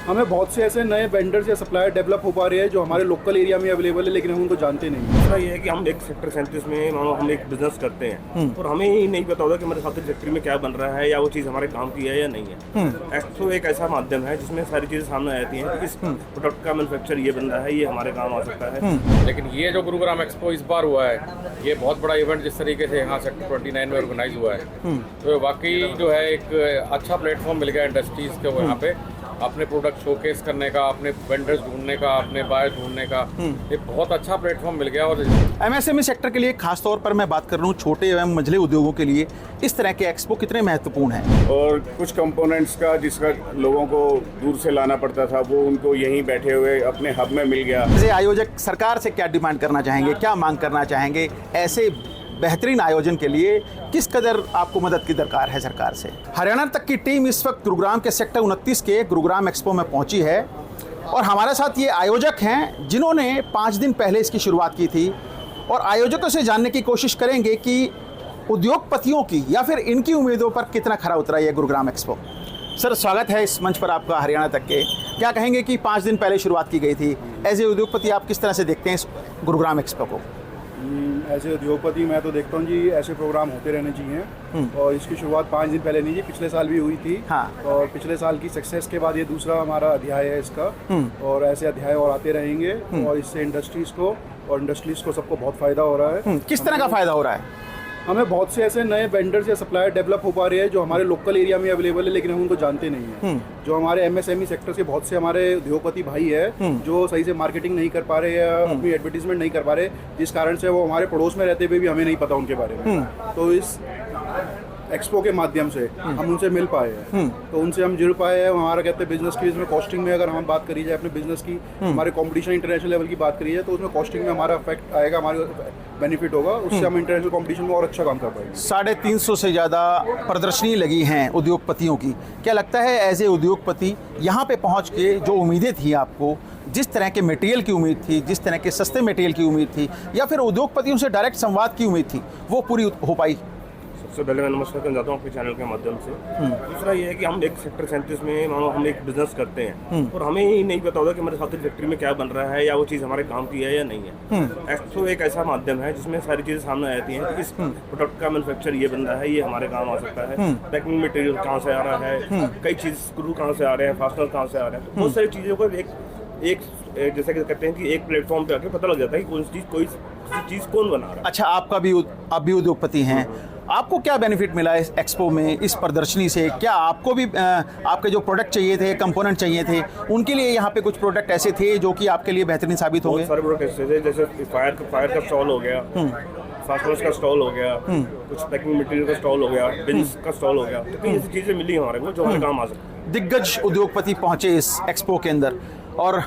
हमें बहुत से ऐसे नए वेंडर्स या सप्लायर डेवलप हो पा रहे हैं जो हमारे लोकल एरिया में अवेलेबल है, लेकिन हम उनको जानते नहीं हैं। दूसरा ये है कि हम एक सेक्टर 37 में हम एक बिजनेस करते हैं और हमें ही नहीं पता होता कि हमारे साथ फैक्ट्री में क्या बन रहा है या वो चीज़ हमारे काम की है या नहीं है। एक्सपो एक ऐसा माध्यम है जिसमें सारी चीज़ें सामने आती हैं कि इस प्रोडक्ट का मैन्युफैक्चर ये बन रहा है, ये हमारे काम आ सकता है। लेकिन ये जो गुरुग्राम एक्सपो इस बार हुआ है, ये बहुत बड़ा इवेंट जिस तरीके से यहाँ सेक्टर 29 में ऑर्गेनाइज हुआ है, तो वाकई जो है एक अच्छा प्लेटफॉर्म मिल गया इंडस्ट्रीज को यहाँ पे अपने प्रोडक्ट शोकेस करने का, अपने वेंडर्स ढूंढने का, अपने बायर्स ढूंढने का एक बहुत अच्छा प्लेटफॉर्म मिल गया। और एमएसएमई सेक्टर के लिए खासतौर पर मैं बात कर रहा हूँ, छोटे एवं मझले उद्योगों के लिए इस तरह के एक्सपो कितने महत्वपूर्ण हैं? और कुछ कंपोनेंट्स का जिसका लोगों को दूर से लाना पड़ता था वो उनको यहीं बैठे हुए अपने हब में मिल गया। जैसे आयोजक सरकार से क्या डिमांड करना चाहेंगे, क्या मांग करना चाहेंगे? ऐसे बेहतरीन आयोजन के लिए किस कदर आपको मदद की दरकार है सरकार से? हरियाणा तक की टीम इस वक्त गुरुग्राम के सेक्टर 29 के गुरुग्राम एक्सपो में पहुंची है और हमारे साथ ये आयोजक हैं जिन्होंने 5 दिन पहले इसकी शुरुआत की थी, और आयोजकों से जानने की कोशिश करेंगे कि उद्योगपतियों की या फिर इनकी उम्मीदों पर कितना खरा उतरा ये गुरुग्राम एक्सपो। सर, स्वागत है इस मंच पर आपका हरियाणा तक के। क्या कहेंगे कि 5 दिन पहले शुरुआत की गई थी, एज ए उद्योगपति आप किस तरह से देखते हैं इस गुरुग्राम एक्सपो को? ऐसे उद्योगपति मैं तो देखता हूँ जी, ऐसे प्रोग्राम होते रहने चाहिए। और इसकी शुरुआत 5 दिन पहले नहीं जी, पिछले साल भी हुई थी। हाँ। और पिछले साल की सक्सेस के बाद ये दूसरा हमारा अध्याय है इसका, और ऐसे अध्याय और आते रहेंगे। और इससे इंडस्ट्रीज को सबको बहुत फायदा हो रहा है। किस तरह का फायदा हो रहा है? हमें बहुत से ऐसे नए वेंडर्स या सप्लायर डेवलप हो पा रहे हैं जो हमारे लोकल एरिया में अवेलेबल है, लेकिन हम उनको जानते नहीं हैं। जो हमारे एमएसएमई सेक्टर के बहुत से हमारे उद्योगपति भाई है जो सही से मार्केटिंग नहीं कर पा रहे या अपनी एडवर्टीजमेंट नहीं कर पा रहे, जिस कारण से वो हमारे पड़ोस में रहते हुए भी हमें नहीं पता उनके बारे में। तो इस एक्सपो के माध्यम से हम उनसे मिल पाए हैं, तो उनसे हम जुड़ पाए हैं। हमारा कहते हैं बिजनेस की इसमें कॉस्टिंग में अगर हम बात करी जाए अपने बिजनेस की, हमारे कंपटीशन इंटरनेशनल लेवल की बात करी जाए, तो उसमें कॉस्टिंग में हमारा इफेक्ट आएगा, हमारे बेनिफिट होगा, उससे हम इंटरनेशनल कंपटीशन में और अच्छा काम कर पाएंगे। 350 से ज़्यादा प्रदर्शनी लगी हैं उद्योगपतियों की। क्या लगता है एज ए उद्योगपति यहाँ पे पहुँच के जो उम्मीदें थी आपको, जिस तरह के मटेरियल की उम्मीद थी, जिस तरह के सस्ते मटेरियल की उम्मीद थी, या फिर उद्योगपतियों से डायरेक्ट संवाद की उम्मीद थी, वो पूरी हो पाई? सबसे पहले मैं नमस्कार करना चाहता हूँ आपके चैनल के माध्यम से। दूसरा ये है कि हम एक सेक्टर 37 में हम एक बिजनेस करते हैं और हमें ही नहीं पता होता कि हमारे साथ फैक्ट्री में क्या बन रहा है या वो चीज़ हमारे काम की है या नहीं है। एक्सपो एक ऐसा माध्यम है जिसमें सारी चीज़ें सामने आती हैं कि इस प्रोडक्ट का मैन्युफैक्चर ये बन रहा है, ये हमारे काम आ सकता है। पैकिंग मटेरियल कहाँ से आ रहा है, कई चीज़ स्क्रू कहाँ से आ रहे हैं, फास्टनर कहाँ से आ रहे हैं, तो बहुत सारी चीज़ों को एक जैसे कि कहते हैं कि एक प्लेटफॉर्म पे आके पता लग जाता है कि कोई चीज़ कौन बना रहा है। अच्छा, आप भी उद्योगपति हैं, आपको क्या बेनिफिट मिला इस एक्सपो में, इस प्रदर्शनी से? क्या आपको भी आपके जो प्रोडक्ट चाहिए थे, कंपोनेंट चाहिए थे, उनके लिए यहाँ पे कुछ प्रोडक्ट ऐसे थे जो कि आपके लिए बेहतरीन साबित होंगे? बहुत सारे प्रोडक्ट ऐसे थे, जैसे फायर का स्टॉल हो गया, फास्टनर्स का स्टॉल हो गया, कुछ पैकिंग मटेरियल का स्टॉल हो गया, बिन्स का स्टॉल हो गया, तो कई ऐसी चीज़ें मिली हमारे को जो हमारे काम आ सकती है। दिग्गज उद्योगपति पहुंचे इस एक्सपो के अंदर, और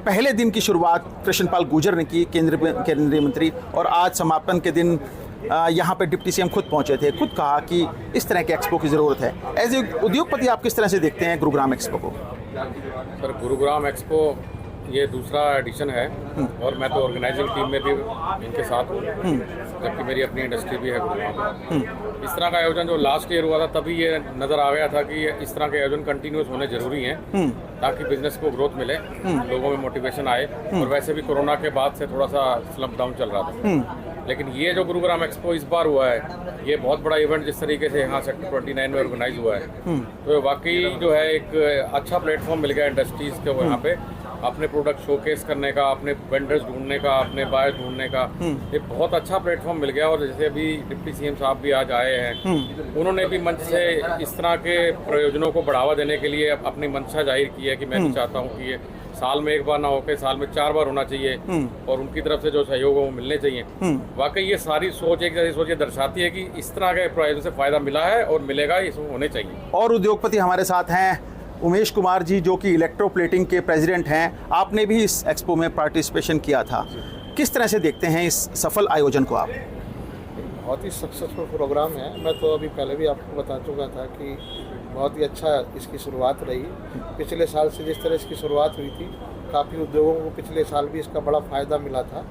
पहले दिन की शुरुआत कृष्णपाल गुर्जर ने की, केंद्रीय मंत्री, और आज समापन के दिन यहाँ पे डिप्टी सीएम खुद पहुंचे थे, खुद कहा कि इस तरह के एक्सपो की ज़रूरत है। एज ए उद्योगपति आप किस तरह से देखते हैं गुरुग्राम एक्सपो को? सर, गुरुग्राम एक्सपो ये दूसरा एडिशन है और मैं तो ऑर्गेनाइजिंग टीम में भी इनके साथ हूँ, जबकि मेरी अपनी इंडस्ट्री भी है गुरुग्राम में। इस तरह का आयोजन जो लास्ट ईयर हुआ था, तभी ये नज़र आ गया था कि इस तरह के आयोजन कंटिन्यूस होने जरूरी हैं ताकि बिजनेस को ग्रोथ मिले, लोगों में मोटिवेशन आए। और वैसे भी कोरोना के बाद से थोड़ा सा स्लम्प डाउन चल रहा था, लेकिन ये जो गुरुग्राम एक्सपो इस बार हुआ है, ये बहुत बड़ा इवेंट जिस तरीके से यहाँ सेक्टर 29 में ऑर्गेनाइज हुआ है, तो वाकई जो है एक अच्छा प्लेटफॉर्म मिल गया इंडस्ट्रीज को यहाँ पे अपने प्रोडक्ट शोकेस करने का, अपने वेंडर्स ढूंढने का, अपने बायर्स ढूंढने का एक बहुत अच्छा प्लेटफॉर्म मिल गया। और जैसे अभी डिप्टी सीएम साहब भी आज आए हैं, उन्होंने भी मंच से इस तरह के प्रयोजनों को बढ़ावा देने के लिए अपनी मंशा जाहिर की है कि मैं भी चाहता हूँ कि ये साल में एक बार ना होकर साल में 4 बार होना चाहिए, और उनकी तरफ से जो सहयोग है वो मिलने चाहिए। वाकई ये सारी सोच एक जैसी सोच ये दर्शाती है कि इस तरह के प्रयोजन से फायदा मिला है और मिलेगा, इसमें होने चाहिए। और उद्योगपति हमारे साथ हैं उमेश कुमार जी, जो कि इलेक्ट्रोप्लेटिंग के प्रेसिडेंट हैं। आपने भी इस एक्सपो में पार्टिसिपेशन किया था, किस तरह से देखते हैं इस सफल आयोजन को आप? बहुत ही सक्सेसफुल प्रोग्राम है। मैं तो अभी पहले भी आपको बता चुका था कि बहुत ही अच्छा इसकी शुरुआत रही। पिछले साल से जिस तरह इसकी शुरुआत हुई थी, काफ़ी उद्योगों को पिछले साल भी इसका बड़ा फ़ायदा मिला था,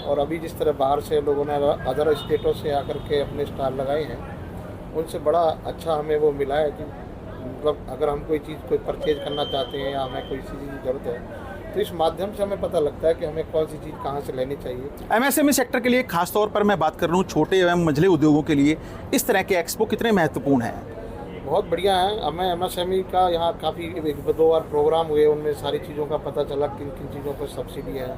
और अभी जिस तरह बाहर से लोगों ने अदर स्टेटों से आकर के अपने स्टॉल लगाए हैं, उनसे बड़ा अच्छा हमें वो मिला है कि मतलब अगर हम कोई चीज़ कोई परचेज करना चाहते हैं या हमें कोई चीज़ की ज़रूरत है, तो इस माध्यम से हमें पता लगता है कि हमें कौन सी चीज़ कहाँ से लेनी चाहिए। एमएसएमई सेक्टर के लिए खास तौर पर मैं बात कर रहा हूँ, छोटे एवं मझले उद्योगों के लिए इस तरह के एक्सपो कितने महत्वपूर्ण हैं? बहुत बढ़िया है। हमें एमएसएमई का यहाँ काफ़ी 1-2 बार प्रोग्राम हुए, उनमें सारी चीज़ों का पता चला किन किन चीज़ों पर सब्सिडी है,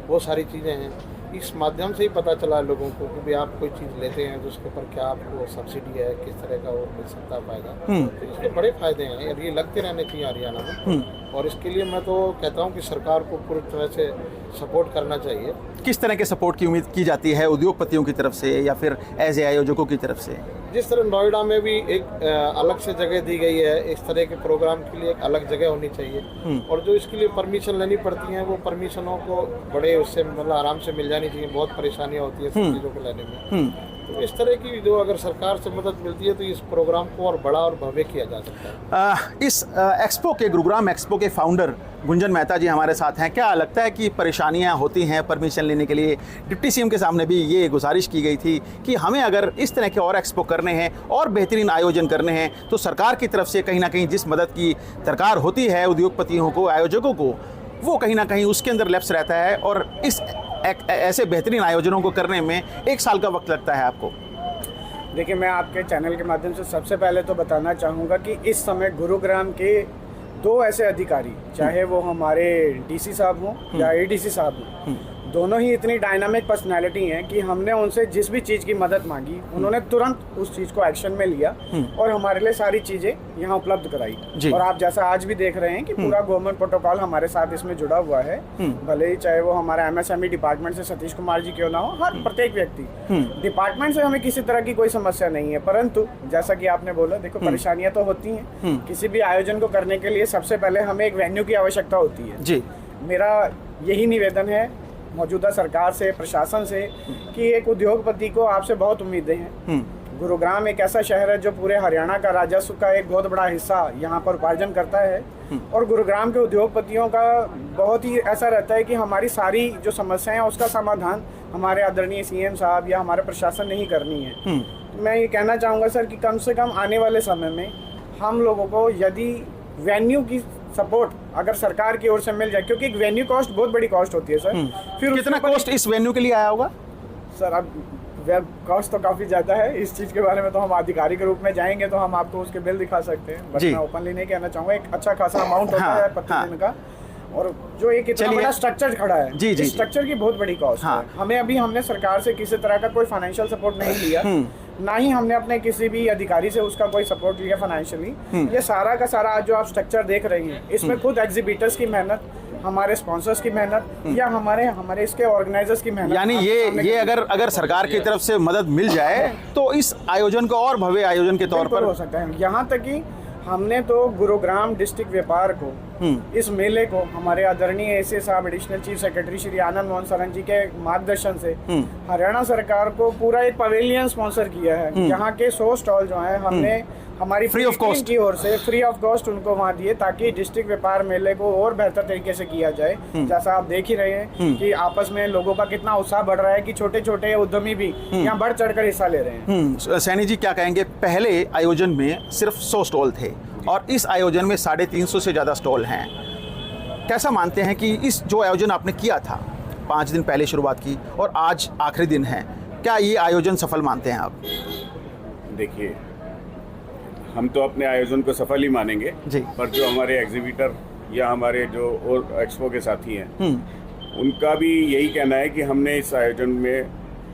वो सारी चीज़ें हैं। इस माध्यम से ही पता चला लोगों को कि भाई आप कोई चीज़ लेते हैं तो उसके ऊपर क्या आपको सब्सिडी है, किस तरह का वो मिल सकता है फ़ायदा। तो इसके बड़े फ़ायदे हैं और ये लगते रहने चाहिए हरियाणा में। और इसके लिए मैं तो कहता हूँ कि सरकार को पूरी तरह से सपोर्ट करना चाहिए। किस तरह के सपोर्ट की उम्मीद की जाती है उद्योगपतियों की तरफ से या फिर एज आयोजकों की तरफ से? जिस तरह नोएडा में भी एक अलग से जगह दी गई है, इस तरह के प्रोग्राम के लिए एक अलग जगह होनी चाहिए। और जो इसके लिए परमिशन लेनी पड़ती हैं वो परमिशनों को बड़े उससे मतलब आराम से मिल जानी चाहिए। बहुत परेशानियाँ होती है सब चीज़ों को लेने में। तो इस तरह की जो अगर सरकार से मदद मिलती है तो इस प्रोग्राम को और बड़ा और भव्य किया जा सकता है। इस एक्सपो के, गुरुग्राम एक्सपो के फाउंडर गुंजन मेहता जी हमारे साथ हैं। क्या लगता है कि परेशानियां होती हैं परमिशन लेने के लिए? डिप्टी सीएम के सामने भी ये गुजारिश की गई थी कि हमें अगर इस तरह के और एक्सपो करने हैं और बेहतरीन आयोजन करने हैं तो सरकार की तरफ से कहीं ना कहीं जिस मदद की दरकार होती है उद्योगपतियों को, आयोजकों को, वो कहीं ना कहीं उसके अंदर लैप्स रहता है और इस ऐसे बेहतरीन आयोजनों को करने में 1 साल का वक्त लगता है आपको। देखिए, मैं आपके चैनल के माध्यम से सबसे पहले तो बताना चाहूँगा कि इस समय गुरुग्राम के 2 ऐसे अधिकारी, चाहे वो हमारे डीसी साहब हों या एडीसी साहब हों, दोनों ही इतनी डायनामिक पर्सनालिटी हैं कि हमने उनसे जिस भी चीज़ की मदद मांगी उन्होंने तुरंत उस चीज़ को एक्शन में लिया और हमारे लिए सारी चीज़ें यहाँ उपलब्ध कराई। और आप जैसा आज भी देख रहे हैं कि पूरा गवर्नमेंट प्रोटोकॉल हमारे साथ इसमें जुड़ा हुआ है। भले ही चाहे वो हमारा एमएसएमई डिपार्टमेंट से सतीश कुमार जी क्यों ना हो, हर प्रत्येक व्यक्ति डिपार्टमेंट से हमें किसी तरह की कोई समस्या नहीं है। परंतु जैसा कि आपने बोला, देखो परेशानियां तो होती हैं। किसी भी आयोजन को करने के लिए सबसे पहले हमें एक वेन्यू की आवश्यकता होती है जी। मेरा यही निवेदन है मौजूदा सरकार से, प्रशासन से, कि एक उद्योगपति को आपसे बहुत उम्मीदें हैं। गुरुग्राम एक ऐसा शहर है जो पूरे हरियाणा का राजस्व का एक बहुत बड़ा हिस्सा यहाँ पर उपार्जन करता है। और गुरुग्राम के उद्योगपतियों का बहुत ही ऐसा रहता है कि हमारी सारी जो समस्याएं हैं उसका समाधान हमारे आदरणीय सीएम साहब या हमारे प्रशासन ने ही करनी है। तो मैं ये कहना चाहूँगा सर कि कम से कम आने वाले समय में हम लोगों को यदि वेन्यू की सपोर्ट अगर सरकार की ओर से मिल जाए, क्योंकि एक वेन्यू कॉस्ट बहुत बड़ी कॉस्ट होती है सर। फिर कितना कॉस्ट इस वेन्यू के लिए आया होगा सर? अब वेब कॉस्ट तो काफ़ी ज़्यादा है। इस चीज़ के बारे में तो हम अधिकारी के रूप में जाएंगे तो हम आपको उसके बिल दिखा सकते हैं, बट मैं ओपनली नहीं कहना चाहूँगा। एक अच्छा खासा अमाउंट होता है प्रति दिन का। और जो एक इतना बड़ा स्ट्रक्चर खड़ा है, इस स्ट्रक्चर की बहुत बड़ी कॉस्ट है। हमने सरकार से किसी तरह का कोई फाइनेंशियल सपोर्ट नहीं लिया, ना ही हमने अपने किसी भी अधिकारी से उसका कोई सपोर्ट लिया फाइनेंशियली। ये सारा का सारा आज जो आप स्ट्रक्चर देख रहे हैं, इसमें खुद एग्जीबिटर्स की मेहनत, हमारे स्पॉन्सर्स की मेहनत या हमारे इसके ऑर्गेनाइजर्स की मेहनत। यानी ये अगर सरकार की तरफ से मदद मिल जाए तो इस आयोजन को और भव्य आयोजन के तौर पर हो सकता है। यहाँ तक कि हमने तो गुरुग्राम डिस्ट्रिक्ट व्यापार को, इस मेले को हमारे आदरणीय एसए साहब, additional chief secretary Shri Anand Mohan Saran जी के मार्गदर्शन से हरियाणा सरकार को पूरा एक पवेलियन स्पॉन्सर किया है। यहाँ के 100 स्टॉल जो है हमने हमारी फ्री ऑफ कॉस्ट की ओर से फ्री ऑफ कॉस्ट उनको वहाँ दिए, ताकि डिस्ट्रिक्ट व्यापार मेले को और बेहतर तरीके से किया जाए। जैसा आप देख ही रहे हैं कि आपस में लोगों का कितना उत्साह बढ़ रहा है कि छोटे छोटे उद्यमी भी यहाँ बढ़ चढ़कर हिस्सा ले रहे हैं। सैनी जी क्या कहेंगे? पहले आयोजन में सिर्फ 100 स्टॉल थे और इस आयोजन में 350 से ज़्यादा स्टॉल हैं। कैसा मानते हैं कि इस जो आयोजन आपने किया था, 5 दिन पहले शुरुआत की और आज आखिरी दिन है, क्या ये आयोजन सफल मानते हैं आप? देखिए, हम तो अपने आयोजन को सफल ही मानेंगे जी, पर जो हमारे एग्जीबिटर या हमारे जो और एक्सपो के साथी हैं उनका भी यही कहना है कि हमने इस आयोजन में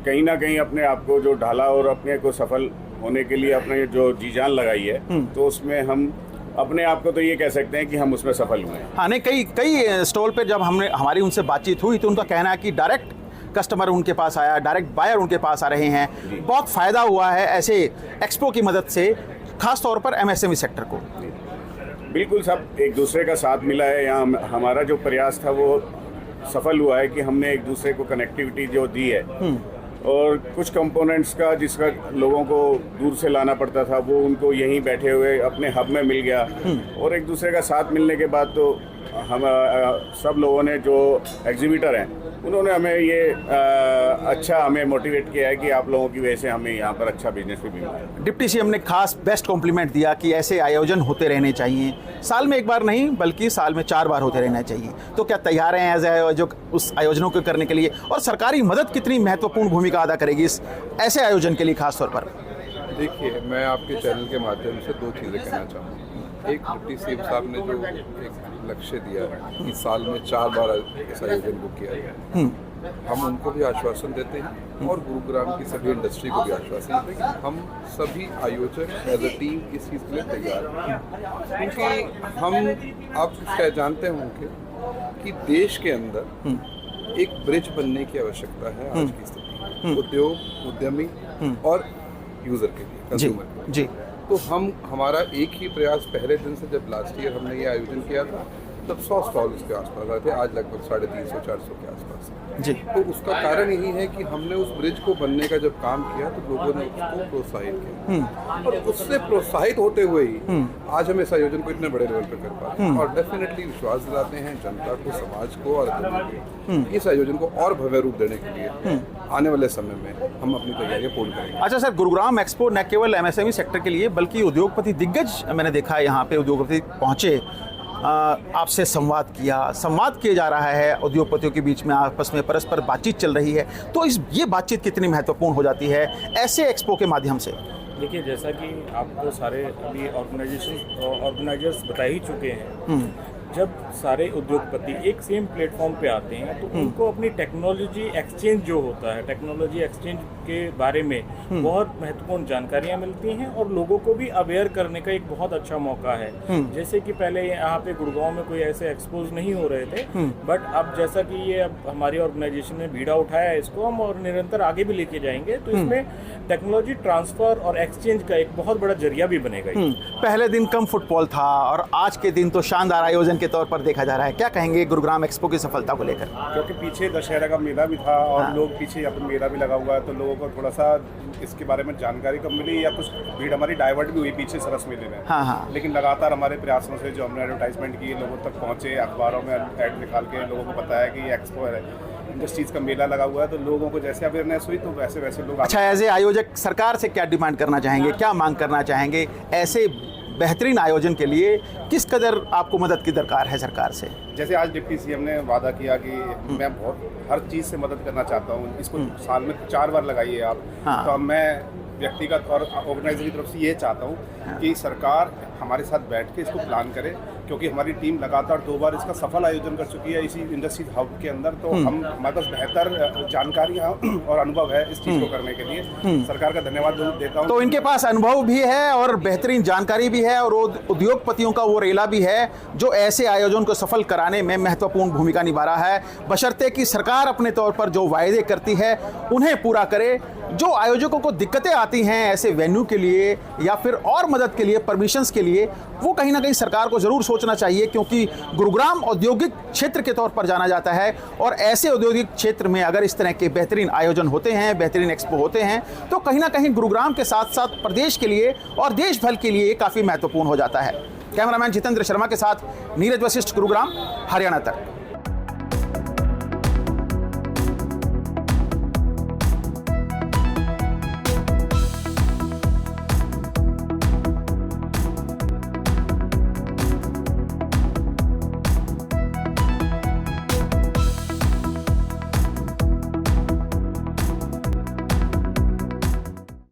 कहीं ना कहीं अपने आप को जो ढाला और अपने को सफल होने के लिए अपने जो जी जान लगाई है, तो उसमें हम अपने आप को तो ये कह सकते हैं कि हम उसमें सफल हुए हैं। हाँ, नहीं, कई स्टॉल पे जब हमारी उनसे बातचीत हुई तो उनका कहना है कि डायरेक्ट कस्टमर उनके पास आया, डायरेक्ट बायर उनके पास आ रहे हैं। बहुत फ़ायदा हुआ है ऐसे एक्सपो की मदद से, खास तौर पर एमएसएमई सेक्टर को। बिल्कुल, सब एक दूसरे का साथ मिला है। यहाँ हमारा जो प्रयास था वो सफल हुआ है कि हमने एक दूसरे को कनेक्टिविटी जो दी है, और कुछ कंपोनेंट्स का जिसका लोगों को दूर से लाना पड़ता था वो उनको यहीं बैठे हुए अपने हब में मिल गया। और एक दूसरे का साथ मिलने के बाद तो हम सब लोगों ने जो एग्जीबिटर हैं उन्होंने हमें ये अच्छा हमें मोटिवेट किया है कि आप लोगों की वजह से हमें यहाँ पर अच्छा बिजनेस भी मिला है। डिप्टी सीएम ने खास बेस्ट कॉम्प्लीमेंट दिया कि ऐसे आयोजन होते रहने चाहिए, साल में एक बार नहीं बल्कि साल में 4 बार होते रहना चाहिए। तो क्या तैयार हैं एज आयोजक उस आयोजनों को करने के लिए, और सरकारी मदद कितनी महत्वपूर्ण भूमिका अदा करेगी इस ऐसे आयोजन के लिए खास तौर पर? देखिए, मैं आपके चैनल के माध्यम से 2 चीज़ें कहना चाहूँगा। एक, डिप्टी सीएम साहब ने जो एक लक्ष्य दिया है कि साल में 4 बार इस आयोजन को किया जाए, हम उनको भी आश्वासन देते हैं और गुरुग्राम की सभी इंडस्ट्री को भी आश्वासन देते हैं कि हम सभी आयोजक एज अ टीम इस चीज़ के लिए तैयार हैं। क्योंकि हम आप शायद जानते होंगे कि देश के अंदर एक ब्रिज बनने की आवश्यकता है आज की स्थिति, उद्योग, उद्यमी और यूज़र के लिए, कंज्यूमर के लिए। तो हमारा एक ही प्रयास, पहले दिन से जब लास्ट ईयर हमने ये आयोजन किया था तब 100 स्टॉल उसके आसपास आए थे, आज लगभग 350-400 के आसपास जी। तो उसका कारण यही है कि हमने उस ब्रिज को बनने का जब काम किया तो लोगों ने उसको प्रोत्साहित किया, और उससे प्रोत्साहित होते हुए ही आज हम इस आयोजन को इतने बड़े लेवल पर कर पा रहे हैं और डेफिनेटली विश्वास दिलाते हैं जनता को, समाज को और इस आयोजन को और भव्य रूप देने के लिए आने वाले समय में हम अपनी तैयारियां पूर्ण करेंगे। अच्छा सर, गुरुग्राम एक्सपो न केवल एमएसएमई सेक्टर के लिए बल्कि उद्योगपति दिग्गज, मैंने देखा है यहाँ पे उद्योगपति पहुँचे, आपसे संवाद किया जा रहा है, उद्योगपतियों के बीच में आपस में परस्पर बातचीत चल रही है। तो ये बातचीत कितनी महत्वपूर्ण हो जाती है ऐसे एक्सपो के माध्यम से? देखिए, जैसा कि आपको सारे अभी ऑर्गेनाइजर्स बता ही चुके हैं, जब सारे उद्योगपति एक सेम प्लेटफॉर्म पे आते हैं तो उनको अपनी टेक्नोलॉजी एक्सचेंज जो होता है, टेक्नोलॉजी एक्सचेंज के बारे में बहुत महत्वपूर्ण जानकारियां मिलती हैं और लोगों को भी अवेयर करने का एक बहुत अच्छा मौका है। जैसे कि पहले यहाँ पे गुड़गांव में कोई ऐसे एक्सपोज नहीं हो रहे थे, बट अब जैसा कि ये अब हमारी ऑर्गेनाइजेशन ने बीड़ा उठाया है इसको, हम और निरंतर आगे भी लेके जाएंगे, तो इसमें टेक्नोलॉजी ट्रांसफर और एक्सचेंज का एक बहुत बड़ा जरिया भी बनेगा। पहले दिन कम फुटफॉल था और आज के दिन तो शानदार आयोजन के तौर पर देखा जा रहा है। क्या कहेंगे गुरुग्राम एक्सपो की सफलता को लेकर? क्योंकि पीछे दशहरा का मेला भी था और लोग पीछे यहाँ मेला भी लगा हुआ है, तो लोगों को थोड़ा सा इसके बारे में जानकारी कम मिली या कुछ भीड़ हमारी डाइवर्ट भी हुई पीछे सरस मेले में। लेकिन लगातार हमारे प्रयासों से जो हमने एडवर्टाइजमेंट की, लोगों तक पहुँचे, अखबारों में ऐड निकाल के लोगों को बताया कि ये एक्सपो है, इंडस्ट्रीज का मेला लगा हुआ है, तो लोगों को जैसे अवेयरनेस हुई तो वैसे वैसे लोग। अच्छा, एज ए आयोजक सरकार से क्या डिमांड करना चाहेंगे, क्या मांग करना चाहेंगे ऐसे बेहतरीन आयोजन के लिए? किस कदर आपको मदद की दरकार है सरकार से? जैसे आज डिप्टी सीएम ने वादा किया कि मैं बहुत हर चीज़ से मदद करना चाहता हूँ, इसको साल में 4 बार लगाइए आप। तो अब मैं व्यक्तिगत और ऑर्गेनाइजर की तरफ से ये चाहता हूँ कि सरकार हमारे साथ बैठ के इसको प्लान करे, क्योंकि हमारी टीम लगातार 2 बार इसका सफल आयोजन कर चुकी है इसी इंडस्ट्री हब के अंदर। तो हमारे पास बेहतर जानकारियाँ और अनुभव है इस चीज़ को करने के लिए। सरकार का धन्यवाद देता हूँ। तो इनके पास अनुभव भी है और बेहतरीन जानकारी भी है और उद्योगपतियों का वो रेला भी है जो ऐसे आयोजन को सफल कराने में महत्वपूर्ण भूमिका निभा रहा है, बशर्ते कि सरकार अपने तौर पर जो वायदे करती है उन्हें पूरा करे। जो आयोजकों को दिक्कतें आती हैं ऐसे वेन्यू के लिए या फिर और मदद के लिए, परमिशंस के लिए, वो कहीं ना कहीं सरकार को ज़रूर सोचना चाहिए, क्योंकि गुरुग्राम औद्योगिक क्षेत्र के तौर पर जाना जाता है और ऐसे औद्योगिक क्षेत्र में अगर इस तरह के बेहतरीन आयोजन होते हैं, बेहतरीन एक्सपो होते हैं, तो कहीं ना कहीं गुरुग्राम के साथ साथ प्रदेश के लिए और देश भर के लिए काफ़ी महत्वपूर्ण हो जाता है। कैमरामैन जितेंद्र शर्मा के साथ नीरज वशिष्ठ, गुरुग्राम, हरियाणा तक।